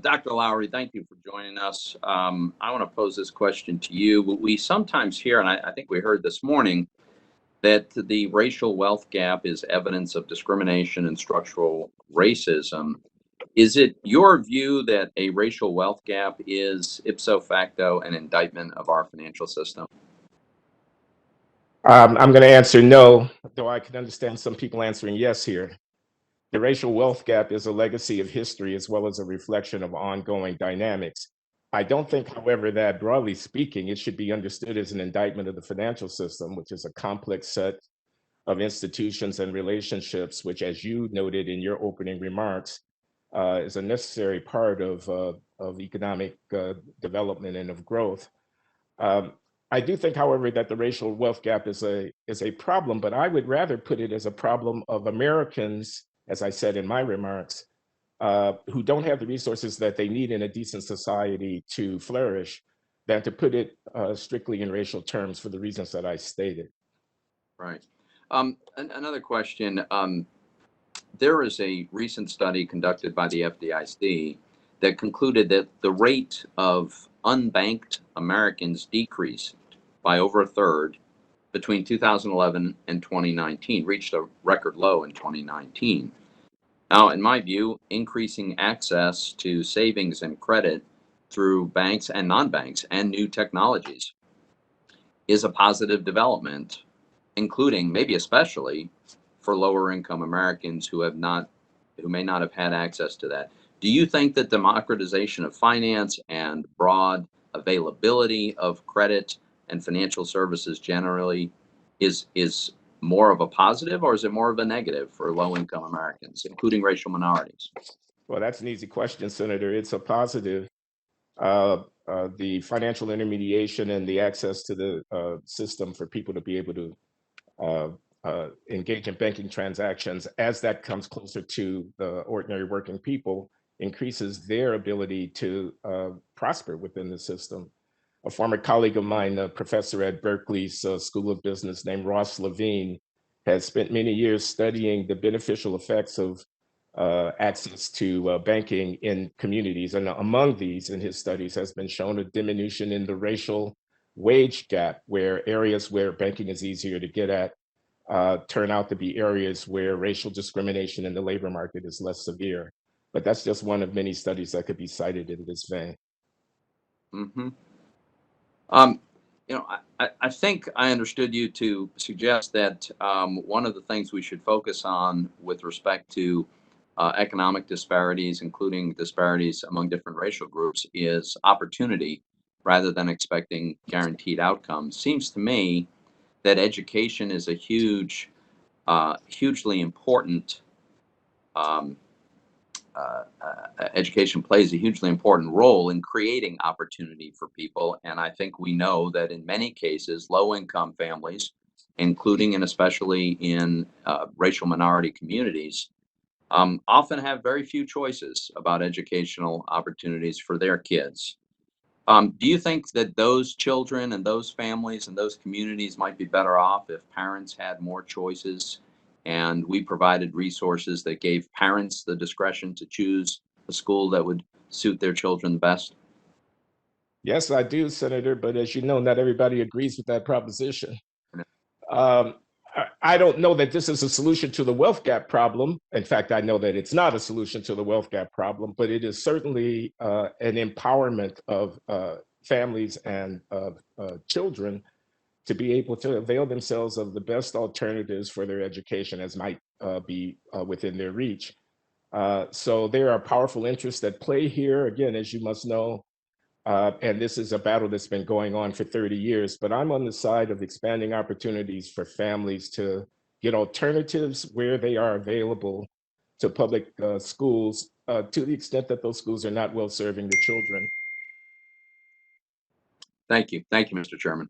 Dr. Loury, thank you for joining us. I want to pose this question to you. We sometimes hear, and I think we heard this morning, that the racial wealth gap is evidence of discrimination and structural racism. Is it your view that a racial wealth gap is ipso facto an indictment of our financial system? I'm going to answer no, though I can understand some people answering yes here. The racial wealth gap is a legacy of history as well as a reflection of ongoing dynamics. I don't think, however, that broadly speaking, it should be understood as an indictment of the financial system, which is a complex set of institutions and relationships, which, as you noted in your opening remarks, is a necessary part of economic development and of growth. Um, I do think, however, that the racial wealth gap is a problem, but I would rather put it as a problem of Americans, as I said in my remarks, who don't have the resources that they need in a decent society to flourish, than to put it strictly in racial terms for the reasons that I stated. Right. Another question. There is a recent study conducted by the FDIC that concluded that the rate of unbanked Americans decreased by over a third between 2011 and 2019, reached a record low in 2019. Now, in my view, increasing access to savings and credit through banks and non-banks and new technologies is a positive development, including, maybe especially, for lower income Americans who may not have had access to that. Do you think that democratization of finance and broad availability of credit and financial services generally is more of a positive, or is it more of a negative for low income Americans, including racial minorities? Well, that's an easy question, Senator. It's a positive. The financial intermediation and the access to the system for people to be able to uh, engage in banking transactions, as that comes closer to the ordinary working people, increases their ability to prosper within the system. A former colleague of mine, a professor at Berkeley's School of Business named Ross Levine, has spent many years studying the beneficial effects of access to banking in communities. And among these, in his studies, has been shown a diminution in the racial wage gap, where areas where banking is easier to get at turn out to be areas where racial discrimination in the labor market is less severe. But that's just one of many studies that could be cited in this vein. Mm-hmm. Um, I think I understood you to suggest that one of the things we should focus on with respect to economic disparities, including disparities among different racial groups, is opportunity rather than expecting guaranteed outcomes. Seems to me that education is a hugely important um, education plays a hugely important role in creating opportunity for people. And I think we know that in many cases, low income families, including and especially in racial minority communities, often have very few choices about educational opportunities for their kids. Do you think that those children and those families and those communities might be better off if parents had more choices and we provided resources that gave parents the discretion to choose a school that would suit their children best? Yes, I do, Senator, but as you know, not everybody agrees with that proposition. Um, I don't know that this is a solution to the wealth gap problem. In fact, I know that it's not a solution to the wealth gap problem, but it is certainly an empowerment of families and of children to be able to avail themselves of the best alternatives for their education as might be within their reach. So there are powerful interests at play here. Again, as you must know, and this is a battle that's been going on for 30 years, but I'm on the side of expanding opportunities for families to get alternatives where they are available to public schools to the extent that those schools are not well serving the children. Thank you. Thank you, Mr. Chairman.